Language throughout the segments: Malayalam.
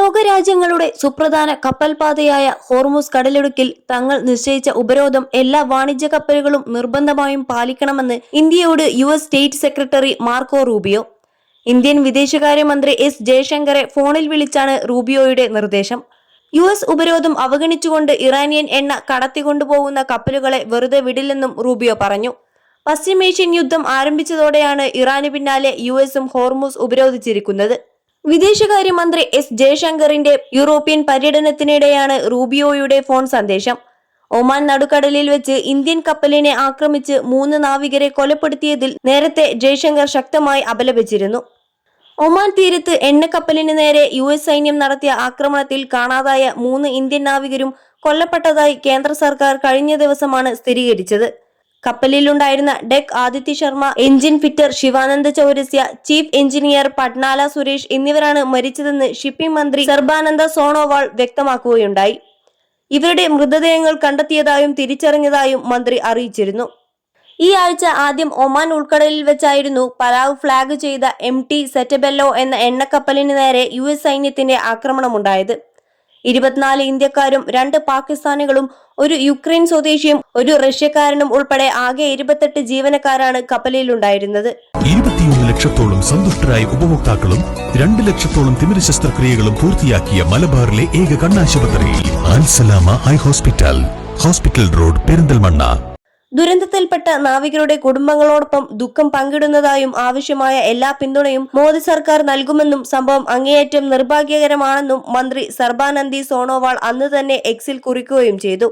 ലോകരാജ്യങ്ങളുടെ സുപ്രധാന കപ്പൽപാതയായ ഹോർമുസ് കടലിടുക്കിൽ തങ്ങൾ നിശ്ചയിച്ച ഉപരോധം എല്ലാ വാണിജ്യ കപ്പലുകളും നിർബന്ധമായും പാലിക്കണമെന്ന് ഇന്ത്യയോട് US state secretary Marco Rubio. Indian വിദേശകാര്യമന്ത്രി എസ് ജയശങ്കറെ ഫോണിൽ വിളിച്ചാണ് റൂബിയോയുടെ നിർദ്ദേശം. US ഉപരോധം അവഗണിച്ചുകൊണ്ട് ഇറാനിയൻ എണ്ണ കടത്തിക്കൊണ്ടുപോകുന്ന കപ്പലുകളെ വെറുതെ വിടില്ലെന്നും റൂബിയോ പറഞ്ഞു. പശ്ചിമേഷ്യൻ യുദ്ധം ആരംഭിച്ചതോടെയാണ് ഇറാന് പിന്നാലെ USഉം ഹോർമുസ് ഉപരോധിച്ചിരിക്കുന്നത്. വിദേശകാര്യമന്ത്രി എസ് ജയശങ്കറിന്റെ യൂറോപ്യൻ പര്യടനത്തിനിടെയാണ് റൂബിയോയുടെ ഫോൺ സന്ദേശം. ഒമാൻ നടുക്കടലിൽ വെച്ച് ഇന്ത്യൻ കപ്പലിനെ ആക്രമിച്ച് 3 നാവികരെ കൊലപ്പെടുത്തിയതിൽ നേരത്തെ ജയശങ്കർ ശക്തമായി അപലപിച്ചിരുന്നു. ഒമാൻ തീരത്ത് എണ്ണക്കപ്പലിന് നേരെ US സൈന്യം നടത്തിയ ആക്രമണത്തിൽ കാണാതായ 3 ഇന്ത്യൻ നാവികരും കൊല്ലപ്പെട്ടതായി കേന്ദ്ര സർക്കാർ കഴിഞ്ഞ ദിവസമാണ് സ്ഥിരീകരിച്ചത്. കപ്പലിലുണ്ടായിരുന്ന deck Aditya Sharma, engine fitter Shivananda Chaurasia, chief engineer Patnala Suresh എന്നിവരാണ് മരിച്ചതെന്ന് ഷിപ്പിംഗ് മന്ത്രി സർബാനന്ദ സോണോവാൾ വ്യക്തമാക്കുകയുണ്ടായി. ഇവരുടെ മൃതദേഹങ്ങൾ കണ്ടെത്തിയതായും തിരിച്ചറിഞ്ഞതായും മന്ത്രി അറിയിച്ചിരുന്നു. ഈ ആഴ്ച ആദ്യം ഒമാൻ ഉൾക്കടലിൽ വെച്ചായിരുന്നു പലാവ് ഫ്ലാഗ് ചെയ്ത MT സെറ്റബെല്ലോ എന്ന എണ്ണക്കപ്പലിന് നേരെ US സൈന്യത്തിന്റെ ആക്രമണമുണ്ടായത്. 24 ഇന്ത്യക്കാരും 2 പാകിസ്ഥാനികളും 1 യുക്രൈൻ സ്വദേശിയും 1 റഷ്യക്കാരനും ഉൾപ്പെടെ ആകെ 28 ജീവനക്കാരാണ് കപ്പലിലുണ്ടായിരുന്നത്. 21 ലക്ഷത്തോളം സന്തുഷ്ടരായ ഉപഭോക്താക്കളും 2 ലക്ഷത്തോളം തിമിര ശസ്ത്രക്രിയകളും പൂർത്തിയാക്കിയ മലബാറിലെ ഏക കണ്ണാശുപത്രി Al Salama high hospital, hospital road, Perinthalmanna. ദുരന്തത്തിൽപ്പെട്ട നാവികരുടെ കുടുംബങ്ങളോടൊപ്പം ദുഃഖം പങ്കിടുന്നതായും ആവശ്യമായ എല്ലാ പിന്തുണയും മോദി സർക്കാർ നൽകുമെന്നും സംഭവം അങ്ങേയറ്റം നിർഭാഗ്യകരമാണെന്നും മന്ത്രി സർബാനന്ദി സോണോവാൾ അന്ന് തന്നെ എക്സിൽ കുറിക്കുകയും ചെയ്തു.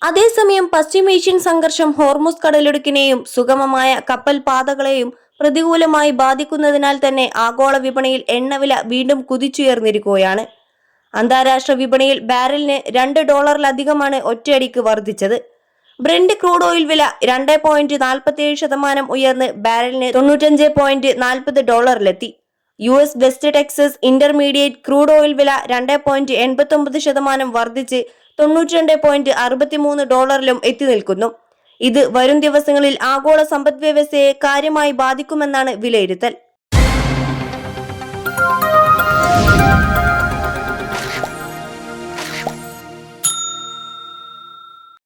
അതേസമയം പശ്ചിമേഷ്യൻ സംഘർഷം ഹോർമുസ് കടലിടുക്കിനെയും സുഗമമായ കപ്പൽ പാതകളെയും പ്രതികൂലമായി ബാധിക്കുന്നതിനാൽ തന്നെ ആഗോള വിപണിയിൽ എണ്ണവില വീണ്ടും കുതിച്ചുയർന്നിരിക്കുകയാണ്. അന്താരാഷ്ട്ര വിപണിയിൽ ബാരലിന് $2 ഒറ്റയടിക്ക് വർദ്ധിച്ചത്. ബ്രെന്റ് ക്രൂഡ് ഓയിൽ വില 2.47% ഉയർന്ന് ബാരലിന് $95.40 US west Texas intermediate crude oil വില 2.89% വർദ്ധിച്ച് $92.63 എത്തി നിൽക്കുന്നു. ഇത് വരും ദിവസങ്ങളിൽ ആഗോള സമ്പദ് വ്യവസ്ഥയെ കാര്യമായി ബാധിക്കുമെന്നാണ് വിലയിരുത്തൽ.